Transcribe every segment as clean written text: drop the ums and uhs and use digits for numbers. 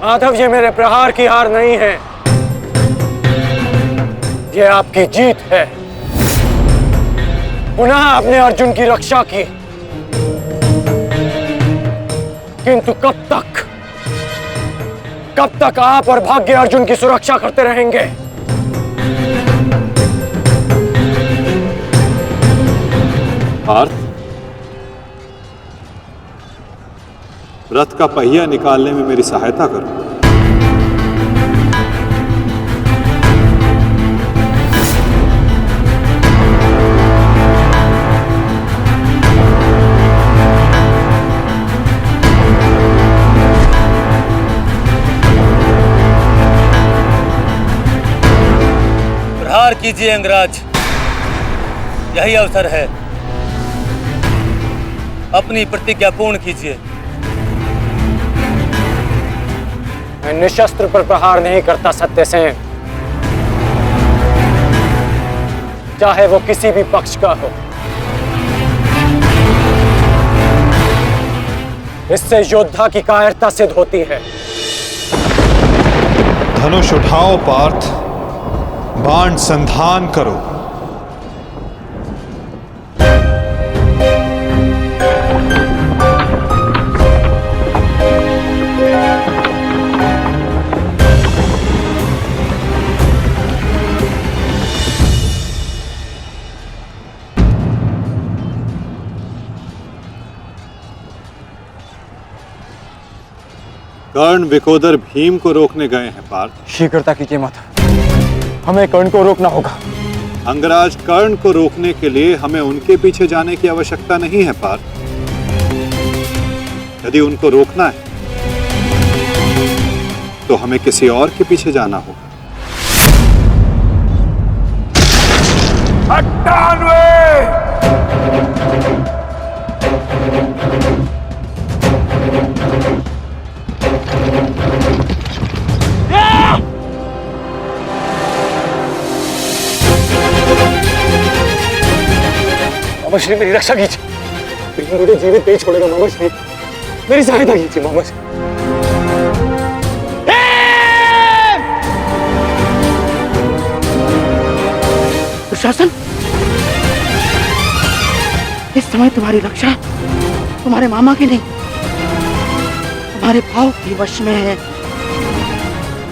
माधव, ये मेरे प्रहार की हार नहीं है, ये आपकी जीत है। पुनः आपने अर्जुन की रक्षा की, किंतु कब तक आप और भाग्य अर्जुन की सुरक्षा करते रहेंगे? पार्थ, रथ का पहिया निकालने में मेरी सहायता करो। प्रहार कीजिए अंगराज, यही अवसर है, अपनी प्रतिज्ञा पूर्ण कीजिए। मैं निशस्त्र पर प्रहार नहीं करता सत्यसेन, चाहे वो किसी भी पक्ष का हो। इससे योद्धा की कायरता सिद्ध होती है। धनुष उठाओ पार्थ, बाण संधान करो। कर्ण विकोदर भीम को रोकने गए हैं पार्थ। शीघ्रता कीजिए माता, हमें कर्ण को रोकना होगा। अंगराज, कर्ण को रोकने के लिए हमें उनके पीछे जाने की आवश्यकता नहीं है पार्थ। यदि उनको रोकना है तो हमें किसी और के पीछे जाना होगा। 98! मामा श्री, मेरी रक्षा कीजिए, मुझे जीवित नहीं छोड़ेगा मामा श्री, मेरी सहायता कीजिए मामा श्री। दुशासन, इस समय तुम्हारी रक्षा तुम्हारे मामा की नहीं, तुम्हारे भाव की वश में है।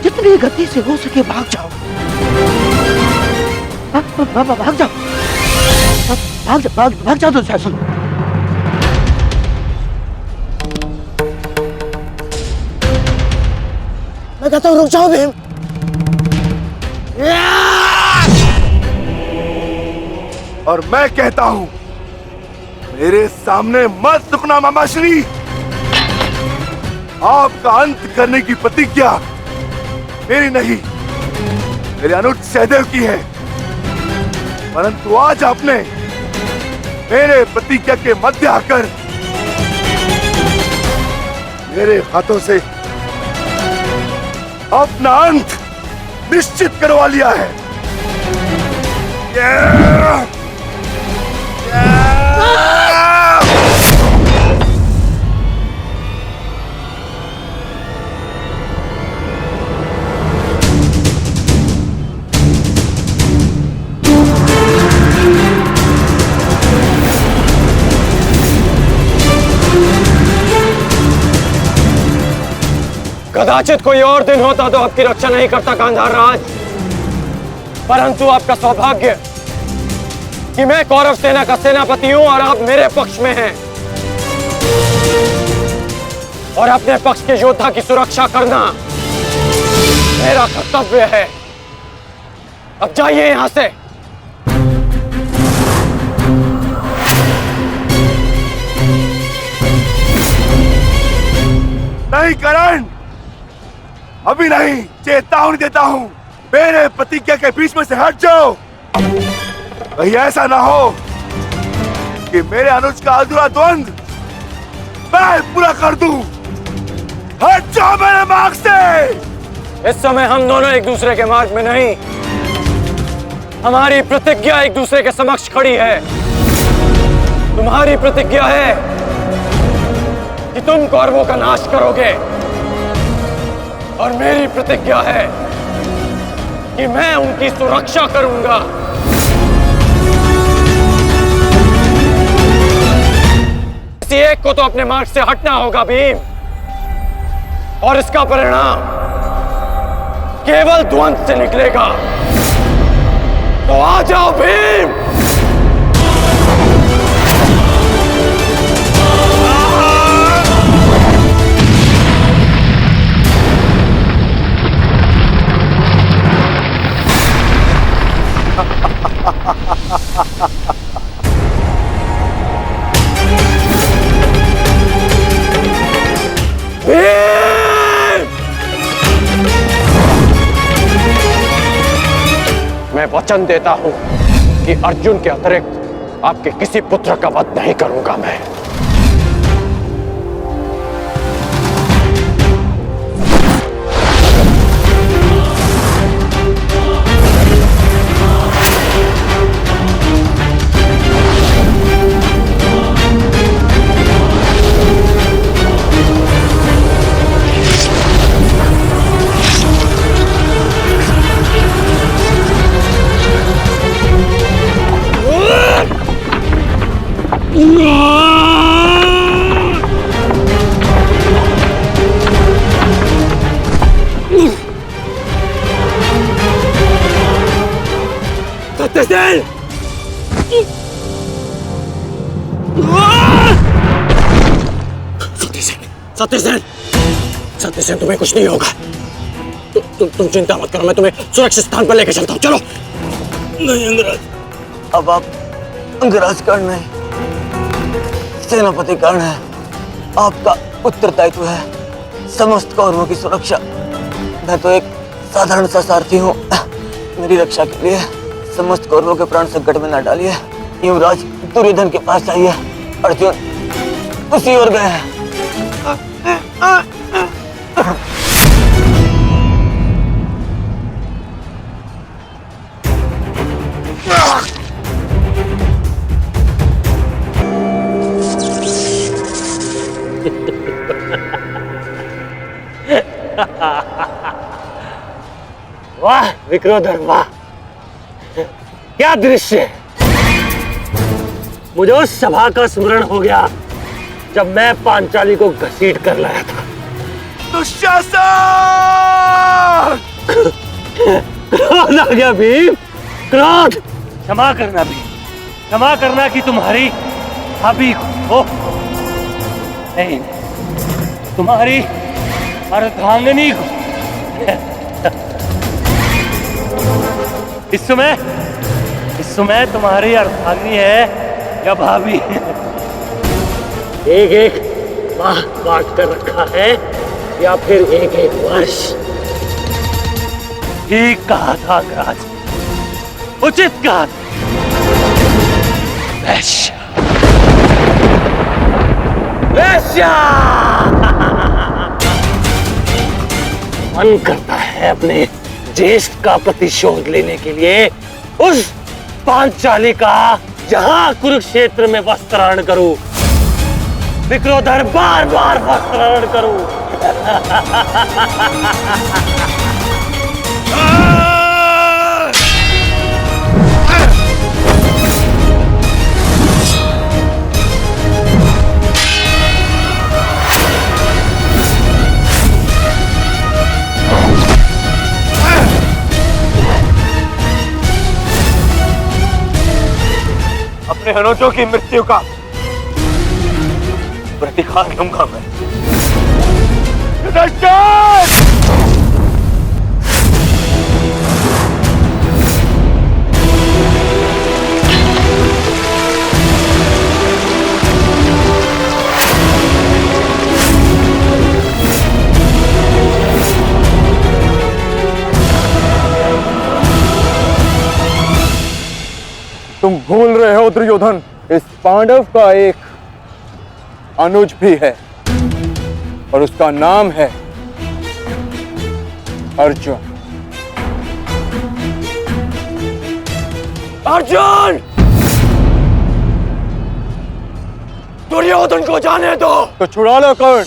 जितनी गति से हो सके भाग जाओ, भाग जाओ, भाग जाओ दुशासन। मैं कहता हूँ रुक जाओ भीम। और मैं कहता हूं मेरे सामने मत रुकना मामाश्री। आपका अंत करने की प्रतिज्ञा मेरी नहीं, मेरे अनुज सहदेव की है। परंतु आज आपने मेरे प्रतिज्ञा के मध्य आकर मेरे हाथों से अपना अंत निश्चित करवा लिया है। कदाचित कोई और दिन होता तो आपकी रक्षा नहीं करता गांधार राज, परंतु आपका सौभाग्य कि मैं कौरव सेना का सेनापति हूं और आप मेरे पक्ष में हैं, और अपने पक्ष के योद्धा की सुरक्षा करना मेरा कर्तव्य है। अब जाइए यहां से। नहीं करण, अभी नहीं, चेतावनी देता हूं, मेरे प्रतिज्ञा के बीच में से हट जाओ। कहीं ऐसा ना हो कि मेरे अनुज का अधूरा द्वंद मैं पूरा कर दूं। हट जाओ मेरे मार्ग से। इस समय हम दोनों एक दूसरे के मार्ग में नहीं, हमारी प्रतिज्ञा एक दूसरे के समक्ष खड़ी है। तुम्हारी प्रतिज्ञा है कि तुम कौरवों का नाश करोगे, और मेरी प्रतिज्ञा है कि मैं उनकी सुरक्षा करूंगा। किसी एक को तो अपने मार्ग से हटना होगा भीम, और इसका परिणाम केवल ध्वंस से निकलेगा। तो आ जाओ भीम। मैं वचन देता हूं कि अर्जुन के अतिरिक्त आपके किसी पुत्र का वध नहीं करूंगा मैं। सत्यसेन! सत्यसेन! सत्यसेन, तुम्हें कुछ नहीं होगा। तुम चिंता मत करो, मैं तुम्हें सुरक्षित स्थान पर लेकर चलता हूं। चलो। नहीं अंगराज, अब आप अंगराज कर्ण नहीं, सेनापति कर्ण है। आपका उत्तरदायित्व है समस्त कौरवों की सुरक्षा। मैं तो एक साधारण सा सारथी हूँ। मेरी रक्षा के लिए समस्त कौरवों के प्राण संकट में न डालिए। युवराज दुर्योधन के पास जाइए, अर्जुन उसी ओर गए हैं। वाह विक्रोधर, वाह क्या दृश्य है। मुझे उस सभा का स्मरण हो गया जब मैं पांचाली को घसीट कर लाया था। दुशासन! क्रोध आ गया भीम, क्रोध। क्षमा करना भी, क्षमा करना कि तुम्हारी भाभी को नहीं, तुम्हारी अर्धांगिनी को। इस समय तुम्हारी अर्धांगिनी है या भाभी? एक एक माह बांट कर रखा है या फिर एक एक वर्ष? ठीक कहा था अंगराज, उचित कहा था। वैश्या, वैश्या! मन करता है अपने ज्येष्ठ का प्रतिशोध लेने के लिए उस पांचाली का जहां कुरुक्षेत्र में वस्त्राहरण करूं, विक्रोधर बार बार वस्त्राहरण करूं। अपने अनुजों की मृत्यु का प्रतिकार लूंगा मैं। तुम भूल रहे हो दुर्योधन, इस पांडव का एक अनुज भी है और उसका नाम है अर्जुन। अर्जुन! दुर्योधन को जाने दो। तो छुड़ा लो कर्ण,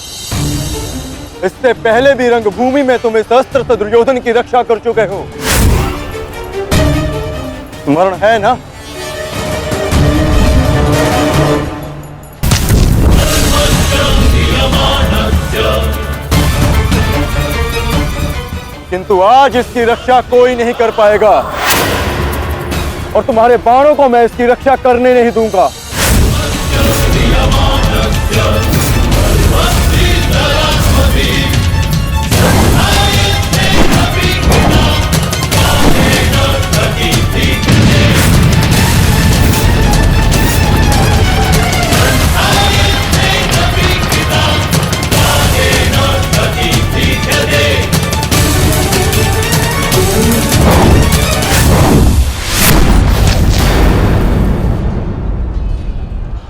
इससे पहले भी रंगभूमि में तुम इस अस्त्र से दुर्योधन की रक्षा कर चुके हो। स्मरण है ना? किंतु आज इसकी रक्षा कोई नहीं कर पाएगा और तुम्हारे बाणों को मैं इसकी रक्षा करने नहीं दूंगा।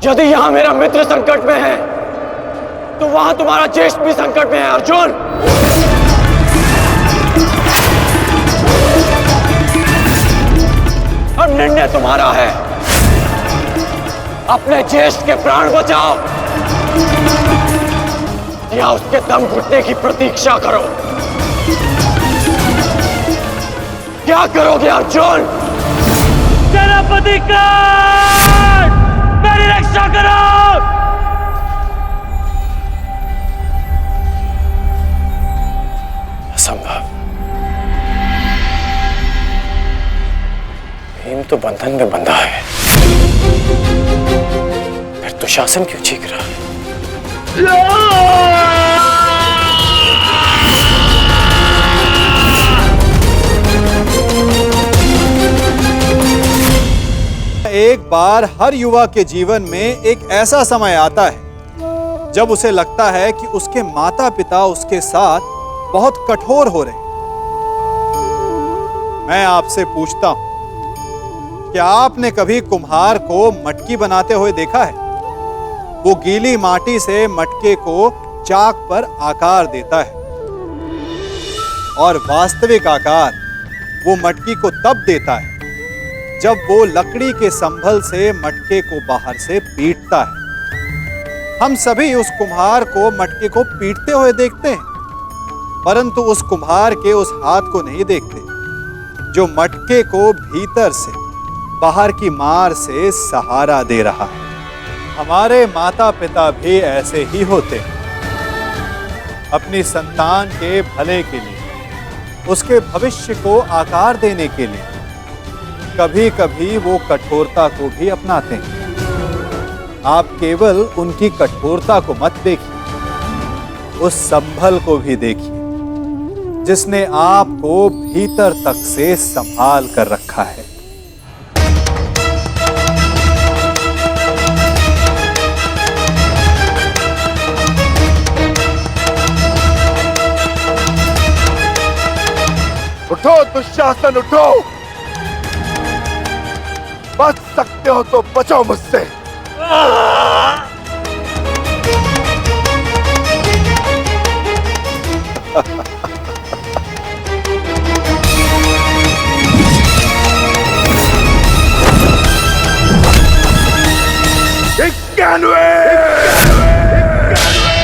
यदि यहां मेरा मित्र संकट में है तो वहां तुम्हारा ज्येष्ठ भी संकट में है अर्जुन। अब निर्णय तुम्हारा है, अपने ज्येष्ठ के प्राण बचाओ या उसके दम घुटने की प्रतीक्षा करो। क्या करोगे अर्जुन? सेनापति कर्ण, मेरी रक्षा करो। असंभव। भीम तो बंधन में बंधा है, फिर दुशासन क्यों चीख रहा है? एक बार हर युवा के जीवन में एक ऐसा समय आता है जब उसे लगता है कि उसके माता पिता उसके साथ बहुत कठोर हो रहे हैं। मैं आपसे पूछता हूं, क्या आपने कभी कुम्हार को मटकी बनाते हुए देखा है? वो गीली माटी से मटके को चाक पर आकार देता है और वास्तविक आकार वो मटकी को तब देता है जब वो लकड़ी के संभल से मटके को बाहर से पीटता है। हम सभी उस कुम्हार को मटके को पीटते हुए देखते हैं, परंतु उस कुम्हार के उस हाथ को नहीं देखते जो मटके को भीतर से बाहर की मार से सहारा दे रहा है। हमारे माता पिता भी ऐसे ही होते हैं। अपनी संतान के भले के लिए, उसके भविष्य को आकार देने के लिए कभी कभी वो कठोरता को भी अपनाते हैं। आप केवल उनकी कठोरता को मत देखिए, उस संभल को भी देखिए जिसने आपको भीतर तक से संभाल कर रखा है। उठो दुशासन, उठो। बच सकते हो तो बचो मुझसे। It can wait!